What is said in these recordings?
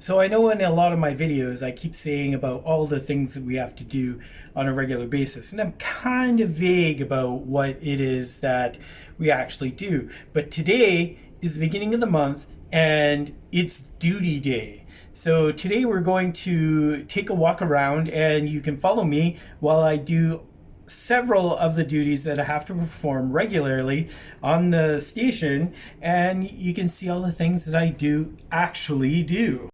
So I know in a lot of my videos I keep saying about all the things that we have to do on a regular basis, and I'm kind of vague about what it is that we actually do. But today is the beginning of the month and it's duty day. So today we're going to take a walk around and you can follow me while I do several of the duties that I have to perform regularly on the station, and you can see all the things that I do actually do.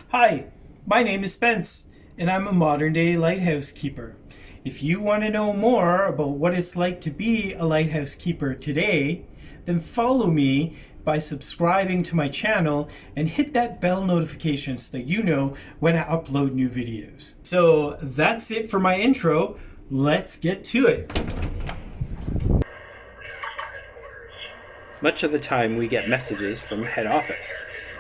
Hi, my name is Spence, and I'm a modern day lighthouse keeper. If you want to know more about what it's like to be a lighthouse keeper today, then follow me by subscribing to my channel and hit that bell notification so that you know when I upload new videos. So that's it for my intro. Let's get to it. Much of the time we get messages from head office.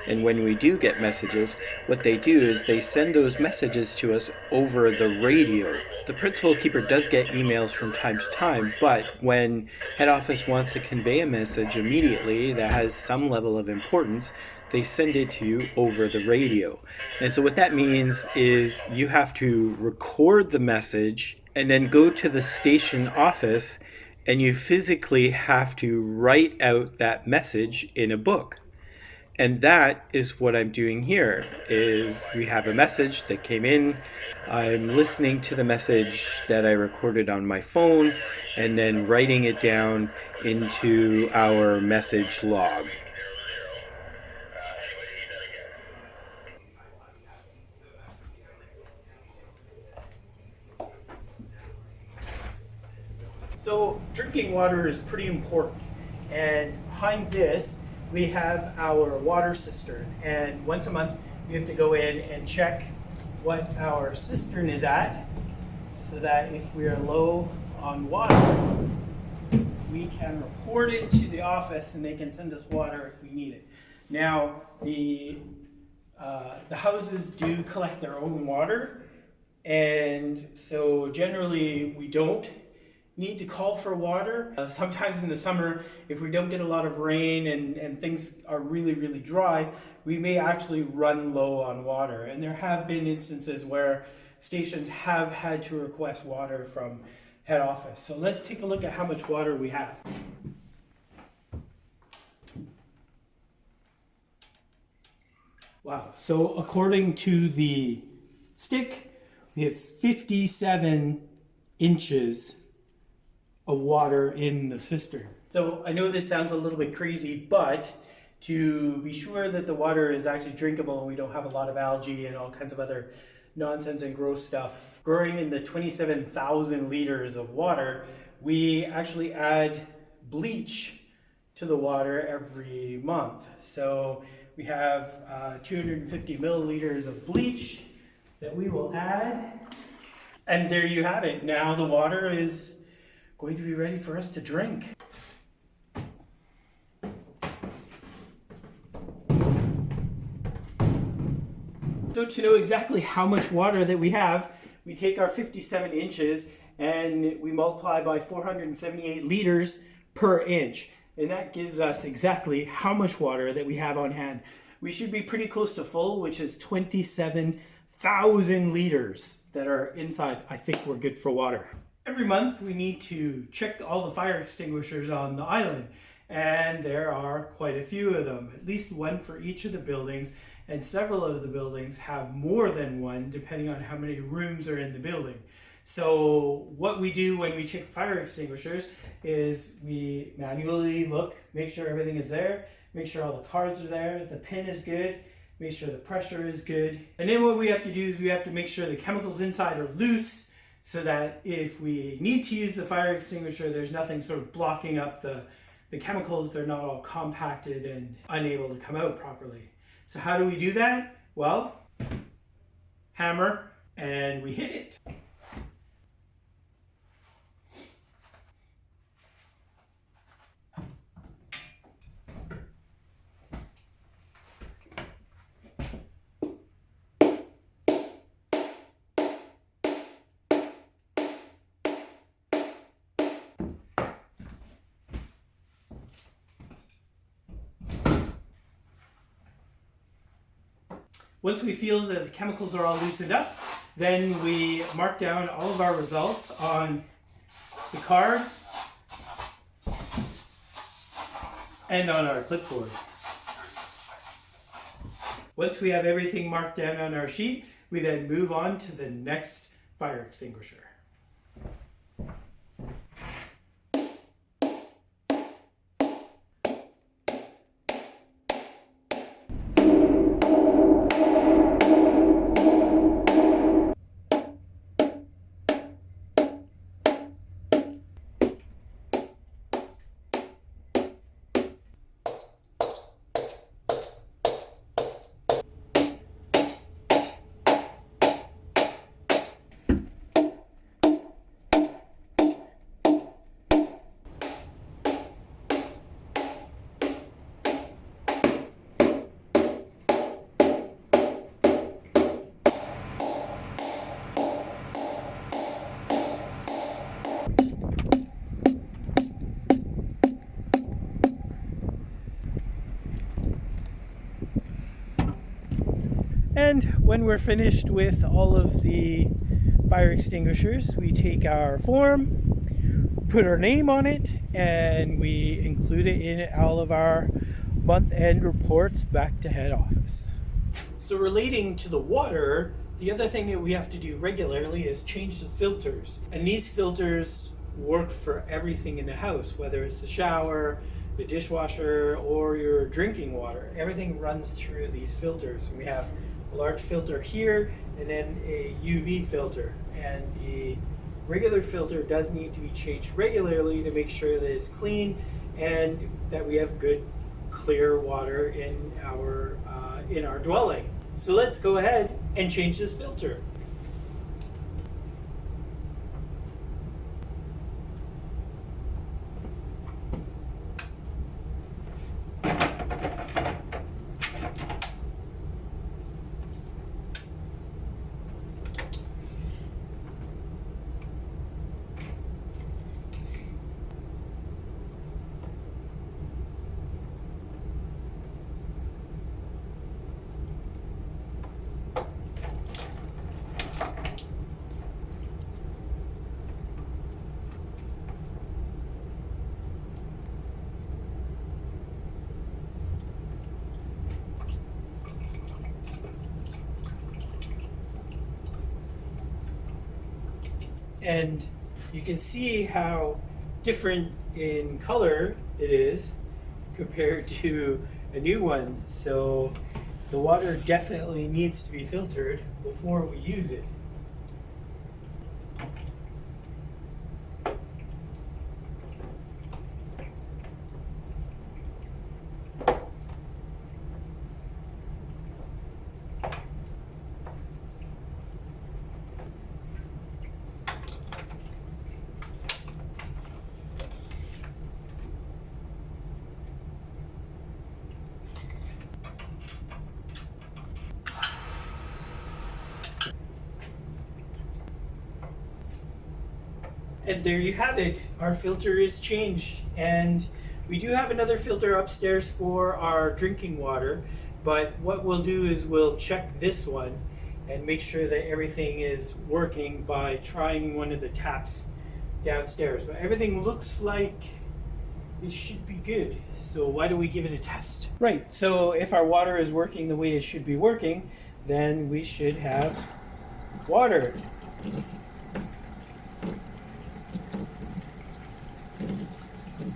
And when we do get messages, what they do is they send those messages to us over the radio. The principal keeper does get emails from time to time, but when head office wants to convey a message immediately that has some level of importance, they send it to you over the radio. And so what that means is you have to record the message and then go to the station office and you physically have to write out that message in a book. And that is what I'm doing here. Is we have a message that came in. I'm listening to the message that I recorded on my phone and then writing it down into our message log. So drinking water is pretty important, and behind this we have our water cistern, and once a month we have to go in and check what our cistern is at so that if we are low on water we can report it to the office and they can send us water if we need it. Now the houses do collect their own water, and so generally we don't need to call for water. Sometimes in the summer, if we don't get a lot of rain and things are really dry, we may actually run low on water. And there have been instances where stations have had to request water from head office. So let's take a look at how much water we have. Wow, so according to the stick, we have 57 inches of water in the cistern. So I know this sounds a little bit crazy, but to be sure that the water is actually drinkable and we don't have a lot of algae and all kinds of other nonsense and gross stuff growing in the 27,000 liters of water, we actually add bleach to the water every month. So we have 250 milliliters of bleach that we will add. And there you have it. Now the water is going to be ready for us to drink. So to know exactly how much water that we have, we take our 57 inches and we multiply by 478 liters per inch. And that gives us exactly how much water that we have on hand. We should be pretty close to full, which is 27,000 liters that are inside. I think we're good for water. Every month we need to check all the fire extinguishers on the island, and there are quite a few of them, at least one for each of the buildings, and several of the buildings have more than one depending on how many rooms are in the building. So what we do when we check fire extinguishers is we manually look, make sure everything is there, make sure all the cards are there, the pin is good, make sure the pressure is good, and then what we have to do is we have to make sure the chemicals inside are loose, so that if we need to use the fire extinguisher, there's nothing sort of blocking up the chemicals. They're not all compacted and unable to come out properly. So how do we do that? Well, hammer, and we hit it. Once we feel that the chemicals are all loosened up, then we mark down all of our results on the card and on our clipboard. Once we have everything marked down on our sheet, we then move on to the next fire extinguisher. And when we're finished with all of the fire extinguishers, we take our form, put our name on it, and we include it in all of our month-end reports back to head office. So relating to the water, the other thing that we have to do regularly is change the filters. And these filters work for everything in the house, whether it's the shower, the dishwasher, or your drinking water. Everything runs through these filters. And we have a large filter here and then a UV filter. And the regular filter does need to be changed regularly to make sure that it's clean and that we have good clear water in our dwelling. So let's go ahead and change this filter. And you can see how different in color it is compared to a new one. So the water definitely needs to be filtered before we use it. And there you have it. Our filter is changed. And we do have another filter upstairs for our drinking water. But what we'll do is we'll check this one and make sure that everything is working by trying one of the taps downstairs. But everything looks like it should be good. So why don't we give it a test? Right, so if our water is working the way it should be working, then we should have water.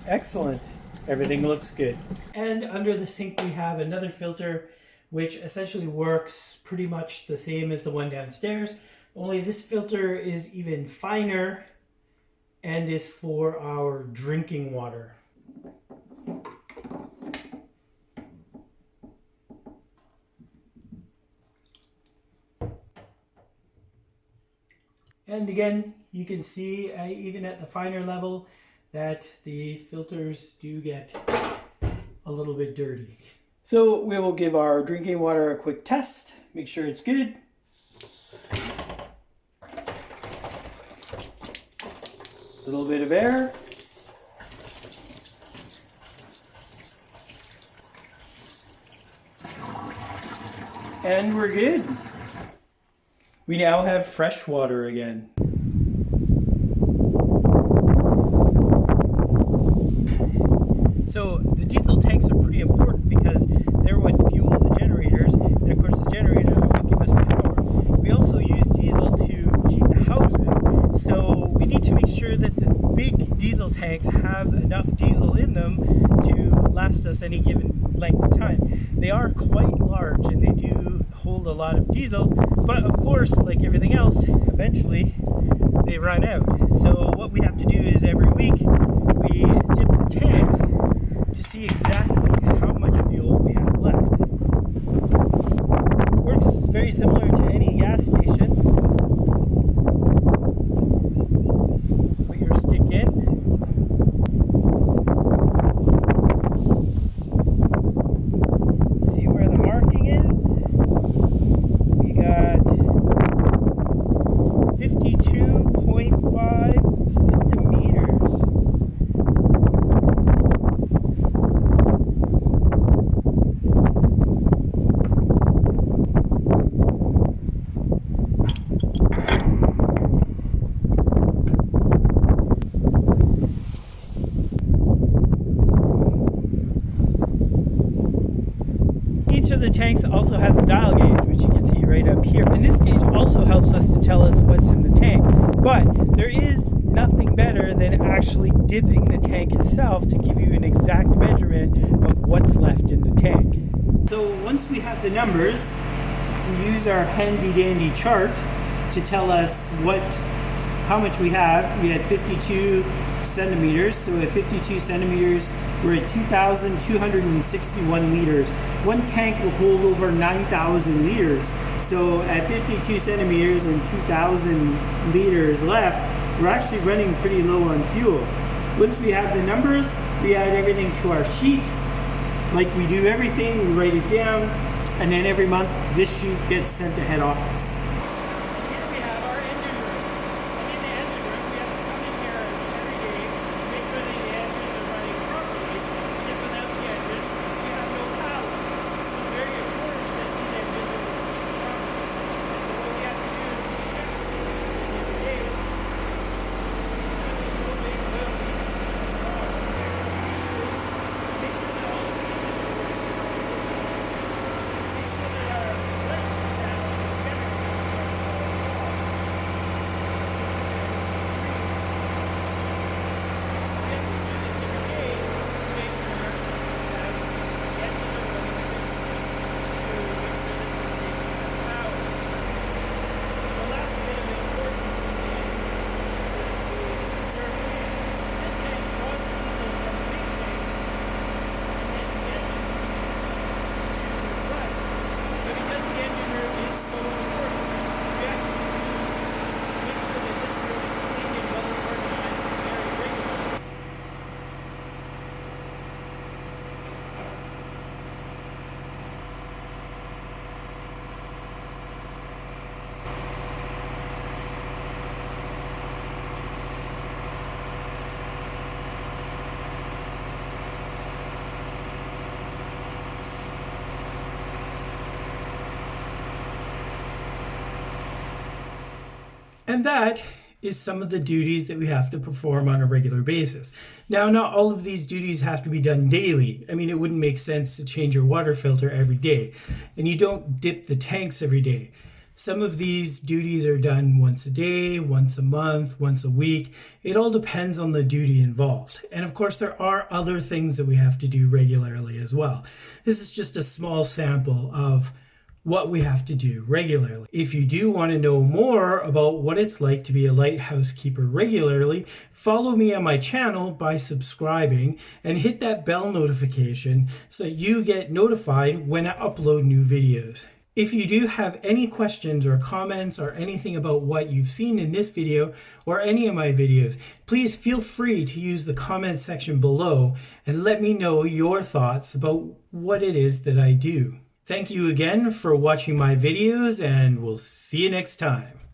Excellent. Everything looks good. And under the sink we have another filter which essentially works pretty much the same as the one downstairs, only this filter is even finer and is for our drinking water. And again, you can see even at the finer level that the filters do get a little bit dirty. So we will give our drinking water a quick test, make sure it's good. A little bit of air. And we're good. We now have fresh water again. So the diesel tanks are pretty important because they're what fuel the generators, and of course the generators are what give us power. We also use diesel to heat the houses, so we need to make sure that the big diesel tanks have enough diesel in them to last us any given length of time. They are quite large and they do hold a lot of diesel, but of course, like everything else, eventually they run out. So what we have to do is every week we dip the tanks to see exactly how much fuel we have left. Works very similar to any gas station. Put your stick in. See where the marking is. We got 52.5 centimeters. Each of the tanks also has a dial gauge, which you can see right up here. And this gauge also helps us to tell us what's in the tank. But there is nothing better than actually dipping the tank itself to give you an exact measurement of what's left in the tank. So once we have the numbers, we use our handy dandy chart to tell us how much we have. We had 52 centimeters, so at 52 centimeters we're at 2,261 liters. One tank will hold over 9,000 liters. So at 52 centimeters and 2,000 liters left, we're actually running pretty low on fuel. Once we have the numbers, we add everything to our sheet. Like we do everything, we write it down, and then every month this sheet gets sent to head office. Here we have our engine room. And in the engine room, we have to come in here every day, make sure that the engines are running properly, because without the engine, we have no power. It's very important that these engines are working properly. So what we have to do is check every day, make sure there's no big oil leaks at all. Make sure that all the pieces are working properly. Make sure that our electrical panels and chemicals are And that is some of the duties that we have to perform on a regular basis. Now, not all of these duties have to be done daily. I mean, it wouldn't make sense to change your water filter every day. And you don't dip the tanks every day. Some of these duties are done once a day, once a month, once a week. It all depends on the duty involved. And of course, there are other things that we have to do regularly as well. This is just a small sample of what we have to do regularly. If you do want to know more about what it's like to be a lighthouse keeper regularly, follow me on my channel by subscribing and hit that bell notification so that you get notified when I upload new videos. If you do have any questions or comments or anything about what you've seen in this video or any of my videos, please feel free to use the comment section below and let me know your thoughts about what it is that I do. Thank you again for watching my videos, and we'll see you next time.